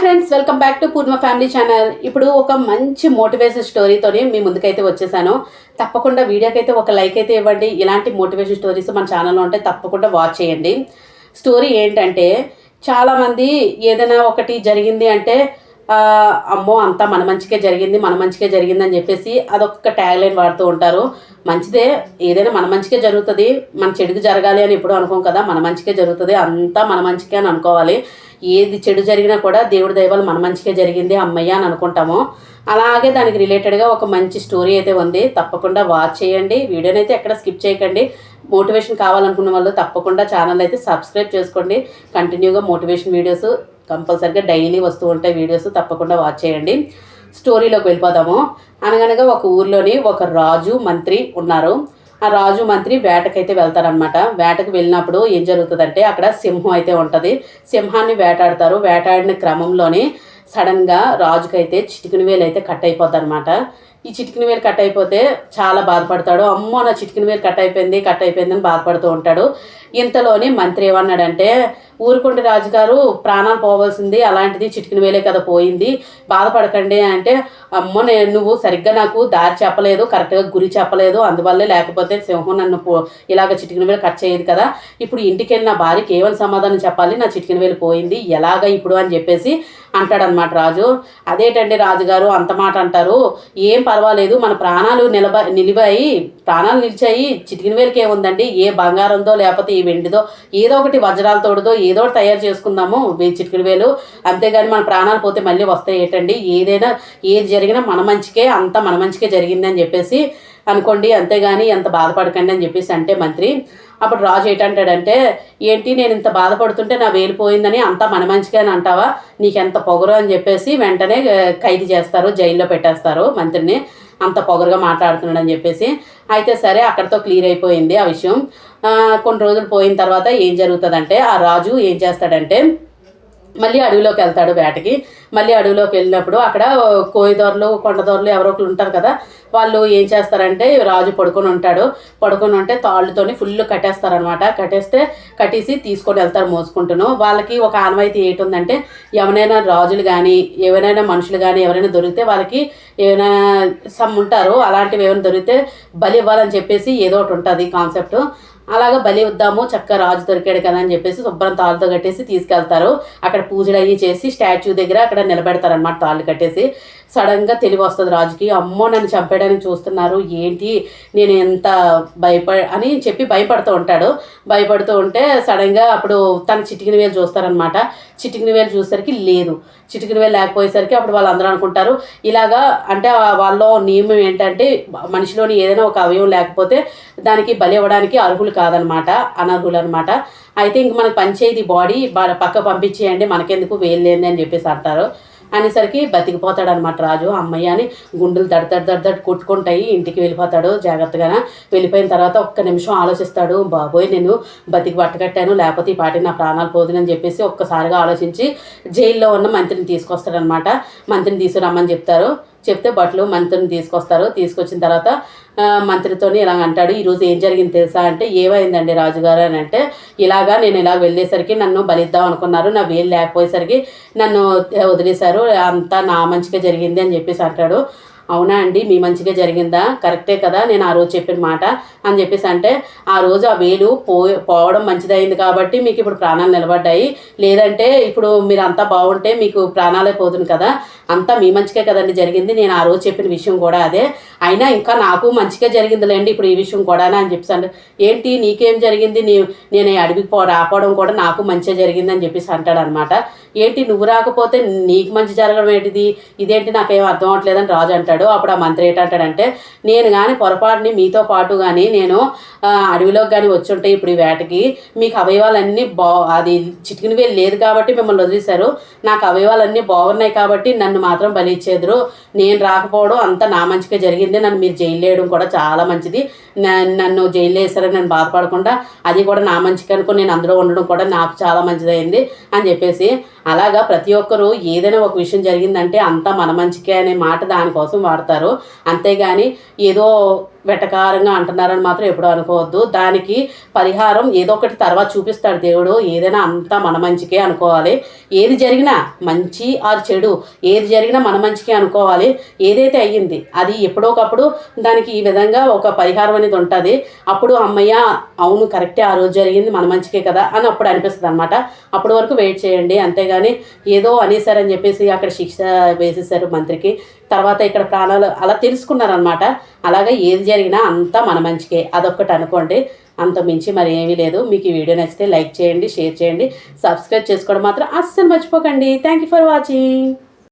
Friends, welcome back to Purna family channel. ఇప్పుడు ఒక మంచి మోటివేషన్ స్టోరీతోనే మీ ముందుకైతే వచ్చేసాను. తప్పకుండా వీడియోకి అయితే ఒక లైక్ అయితే ఇవ్వండి. ఇలాంటి మోటివేషన్ స్టోరీస్ మన ఛానల్లో ఉంటే తప్పకుండా వాచ్ చేయండి. స్టోరీ ఏంటంటే, చాలామంది ఏదైనా ఒకటి జరిగింది అంటే అమ్మో అంతా మన మంచిగా జరిగింది అని చెప్పేసి అదొక ట్యాగ్ లైన్ వాడుతూ ఉంటారు. మంచిదే, ఏదైనా మన మంచిగా జరుగుతుంది, మన చెడుకు జరగాలి అని ఎప్పుడు అనుకోం కదా. మన మంచిగా జరుగుతుంది, అంతా మన మంచిగా అని అనుకోవాలి. ఏది చెడు జరిగినా కూడా దేవుడి దయ వల్ల మన మంచిగా జరిగింది అమ్మయ్య అని అనుకుంటాము. అలాగే దానికి రిలేటెడ్గా ఒక మంచి స్టోరీ అయితే ఉంది. తప్పకుండా వాచ్ చేయండి. వీడియోని అయితే ఎక్కడ స్కిప్ చేయకండి. మోటివేషన్ కావాలనుకున్న వాళ్ళు తప్పకుండా ఛానల్ అయితే సబ్స్క్రైబ్ చేసుకోండి. కంటిన్యూగా మోటివేషన్ వీడియోస్ కంపల్సరిగా డైలీ వస్తూ ఉంటాయి వీడియోస్. తప్పకుండా వాచ్ చేయండి. స్టోరీలోకి వెళ్ళిపోదాము. అనగనగా ఒక ఊర్లోని ఒక రాజు మంత్రి ఉన్నారు. ఆ రాజు మంత్రి వేటకైతే వెళ్తారనమాట. వేటకు వెళ్ళినప్పుడు ఏం జరుగుతుందంటే, అక్కడ సింహం అయితే ఉంటుంది. సింహాన్ని వేటాడతారు. వేటాడిన క్రమంలోనే సడన్గా రాజుకైతే చిటికిన వేలు అయితే కట్ అయిపోద్ది అనమాట. ఈ చిటికిన వేలు కట్ అయిపోతే చాలా బాధపడతాడు. అమ్మో నా చిటికిన వేలు కట్ అయిపోయింది అని బాధపడుతూ ఉంటాడు. ఇంతలోనే మంత్రి ఏమన్నాడంటే, ఊరుకుంటే రాజుగారు ప్రాణాలు పోవాల్సింది, అలాంటిది చిటికిన వేలే కదా పోయింది, బాధపడకండి అంటే, అమ్మో నువ్వు సరిగ్గా నాకు దారి చెప్పలేదు, కరెక్ట్గా గురి చెప్పలేదు, అందువల్లే, లేకపోతే సింహం నన్ను ఇలాగ చిటికిన వేలు కట్ చేయదు కదా. ఇప్పుడు ఇంటికి వెళ్ళి నా భార్యకి ఏమని సమాధానం చెప్పాలి, నా చిటికిన వేలు పోయింది ఎలాగ ఇప్పుడు అని చెప్పేసి అంటాడనమాట రాజు. అదేంటండి రాజుగారు అంత మాట అంటారు, ఏం పర్వాలేదు, మన ప్రాణాలు ప్రాణాలు నిలిచాయి, చిటికిన వేలకి ఏముందండి, ఏ బంగారంతో లేకపోతే ఈ వెండిదో ఏదో ఒకటి వజ్రాలతోటిదో ఏదో ఒకటి తయారు చేసుకుందాము చిటికిన వేలు, అంతేగాని మన ప్రాణాలు పోతే మళ్ళీ వస్తాయి ఏంటండి, ఏది జరిగినా మన మంచికే, అంతా మన మంచికే జరిగింది అని చెప్పేసి అనుకోండి, అంతేగాని ఎంత బాధపడకండి అని చెప్పేసి అంటే మంత్రి. అప్పుడు రాజు ఏంటంటాడంటే, ఏంటి నేను ఇంత బాధపడుతుంటే నా వేలు పోయిందని అంతా మన మంచిగా అని అంటావా, నీకెంత పొగరు అని చెప్పేసి వెంటనే ఖైదు చేస్తారు, జైల్లో పెట్టేస్తారు మంత్రిని, అంత పొగరుగా మాట్లాడుతున్నాడు అని చెప్పేసి. అయితే సరే, అక్కడితో క్లియర్ అయిపోయింది ఆ విషయం. కొన్ని రోజులు పోయిన తర్వాత ఏం జరుగుతుందంటే, ఆ రాజు ఏం చేస్తాడంటే మళ్ళీ అడవిలోకి వెళ్తాడు వేటకి. మళ్ళీ అడవిలోకి వెళ్ళినప్పుడు అక్కడ కోయిదోరలు కొండదోరలు ఎవరో ఒకరు ఉంటారు కదా, వాళ్ళు ఏం చేస్తారంటే, రాజు పడుకొని ఉంటే తాళ్ళతోని ఫుల్ కట్టేస్తారనమాట. కట్టేసి తీసుకొని వెళ్తారు మోసుకుంటూను. వాళ్ళకి ఒక ఆనవాయితీ ఏంటుందంటే, ఎవరైనా రాజులు కానీ ఎవరైనా మనుషులు కానీ ఎవరైనా దొరికితే వాళ్ళకి ఏమైనా ఉంటారు, అలాంటివి ఏమైనా దొరికితే బలి ఇవ్వాలని చెప్పేసి ఏదో ఒకటి ఉంటుంది కాన్సెప్ట్. అలాగా బలి ఇద్దాము, చక్కగా రాజు దొరికాడు కదా అని చెప్పేసి శుభ్రం తాళ్ళతో కట్టేసి తీసుకెళ్తారు. అక్కడ పూజలు అయ్యి చేసి స్టాచ్యూ దగ్గర అక్కడ నిలబెడతారనమాట తాళ్ళు కట్టేసి. సడన్గా తెలివి వస్తుంది రాజుకి, అమ్మో నన్ను చంపేయడానికి చూస్తున్నారు ఏంటి, నేను ఎంత అని చెప్పి భయపడుతూ ఉంటే సడన్గా అప్పుడు తన చిటికిన వేలు చూస్తారనమాట. చిటికిన వేలు చూసేసరికి లేదు. చిటికిన వేలు లేకపోయేసరికి అప్పుడు వాళ్ళందరూ అనుకుంటారు ఇలాగా, అంటే వాళ్ళ నియమం ఏంటంటే, మనిషిలోని ఏదైనా ఒక అవయవం లేకపోతే దానికి బలి ఇవ్వడానికి అనర్హులు అనమాట. అయితే ఇంక మనకు పనిచేయది బాడీ పక్క పంపించేయండి, మనకెందుకు వేలు లేని అని చెప్పేసి అంటారు. అనేసరికి బతికిపోతాడు అనమాట రాజు. అమ్మయ్య అని గుండెలు దడ కొట్టుకుంటాయి. ఇంటికి వెళ్ళిపోతాడు జాగ్రత్తగా. వెళ్ళిపోయిన తర్వాత ఒక్క నిమిషం ఆలోచిస్తాడు, బాబోయ్ నేను బతికి బట్టకట్టాను, లేకపోతే ఈ పాటి నా ప్రాణాలు పోదునని చెప్పేసి ఒక్కసారిగా ఆలోచించి జైల్లో ఉన్న మంత్రిని తీసుకొస్తాడనమాట. మంత్రిని తీసుకురమ్మని చెప్తే బట్టలు మంత్రిని తీసుకొచ్చిన తర్వాత మంత్రితోని ఇలా అంటాడు, ఈరోజు ఏం జరిగింది తెలుసా అంటే, ఏమైందండి రాజుగారు అని అంటే, నేను ఇలా వెళ్ళేసరికి నన్ను బలిద్దాం అనుకున్నారు, నా వేలు లేకపోయేసరికి నన్ను వదిలేశారు, అంతా నా మంచిగా జరిగింది అని చెప్పేసి అంటాడు. అవునా అండి, మీ మంచిగా జరిగిందా, కరెక్టే కదా నేను ఆ రోజు చెప్పిన మాట అని చెప్పేసి అంటే, ఆ రోజు ఆ వేలు పోవడం మంచిదైంది కాబట్టి మీకు ఇప్పుడు ప్రాణాలు నిలబడ్డాయి, లేదంటే ఇప్పుడు మీరు అంతా బాగుంటే మీకు ప్రాణాలే పోతుంది కదా, అంతా మీ మంచిగా కదండి జరిగింది, నేను ఆ రోజు చెప్పిన విషయం కూడా అదే, అయినా ఇంకా నాకు మంచిగా జరిగిందిలేండి ఇప్పుడు ఈ విషయం కూడా అని చెప్పేసి అంటే, ఏంటి నీకేం జరిగింది, నేను అడవికి రాపోవడం కూడా నాకు మంచిగా జరిగింది అని చెప్పేసి అంటాడు అనమాట. ఏంటి నువ్వు రాకపోతే నీకు మంచి జరగడం ఏంటిది, ఇదేంటి నాకేం అర్థం అవ్వట్లేదని రాజు అంటాడు. ఆ మంత్రి ఏంటంటాడంటే, నేను కానీ పొరపాటుని మీతో పాటు కానీ నేను అడవిలోకి కానీ వచ్చి ఉంటే ఇప్పుడు ఈ వేటకి మీకు అవయవాలన్నీ అది చిటికిన వేలు లేదు కాబట్టి మిమ్మల్ని వదిలేశారు, నాకు అవయవాలన్నీ బాగున్నాయి కాబట్టి నన్ను మాత్రం బలి ఇచ్చేద్దరు, నేను రాకపోవడం అంతా నా మంచిగా జరిగింది, నన్ను మీరు జైలు వేయడం కూడా చాలా మంచిది, నన్ను జైలు వేసారని నేను బాధపడకుండా అది కూడా నా మంచిగా అనుకుని నేను అందులో ఉండడం కూడా నాకు చాలా మంచిదైంది అని చెప్పేసి. అలాగా ప్రతి ఒక్కరూ ఏదైనా ఒక విషయం జరిగిందంటే అంతా మన మంచికే అనే మాట దానికోసం వాడతారు, అంతేగాని ఏదో వెటకారంగా అంటున్నారని మాత్రం ఎప్పుడూ అనుకోవద్దు. దానికి పరిహారం ఏదో ఒకటి తర్వాత చూపిస్తాడు దేవుడు. ఏదైనా అంతా మన మంచికే అనుకోవాలి. ఏది జరిగినా మంచి ఆర్ చెడు ఏది జరిగినా మన మంచికే అనుకోవాలి. ఏదైతే అయ్యింది అది ఎప్పుడోకప్పుడు దానికి ఈ విధంగా ఒక పరిహారం అనేది ఉంటుంది. అప్పుడు అమ్మయ్య అవును కరెక్టే, ఆ రోజు జరిగింది మన మంచికే కదా అని అప్పుడు అనిపిస్తుంది అనమాట. అప్పటి వరకు వెయిట్ చేయండి. అంతేగాని ఏదో అనేసారని చెప్పేసి అక్కడ శిక్ష వేసేసారు మంత్రికి, తర్వాత ఇక్కడ ప్రాణాలు అలా తెలుసుకున్నారనమాట. అలాగే ఏది జరిగినా అంతా మన మంచికే, అదొక్కటి అనుకోండి. అంత మించి మరి ఏమీ లేదు. మీకు ఈ వీడియో నచ్చితే లైక్ చేయండి, షేర్ చేయండి, సబ్స్క్రైబ్ చేసుకోవడం మాత్రం అస్సలు మర్చిపోకండి. Thank you for watching.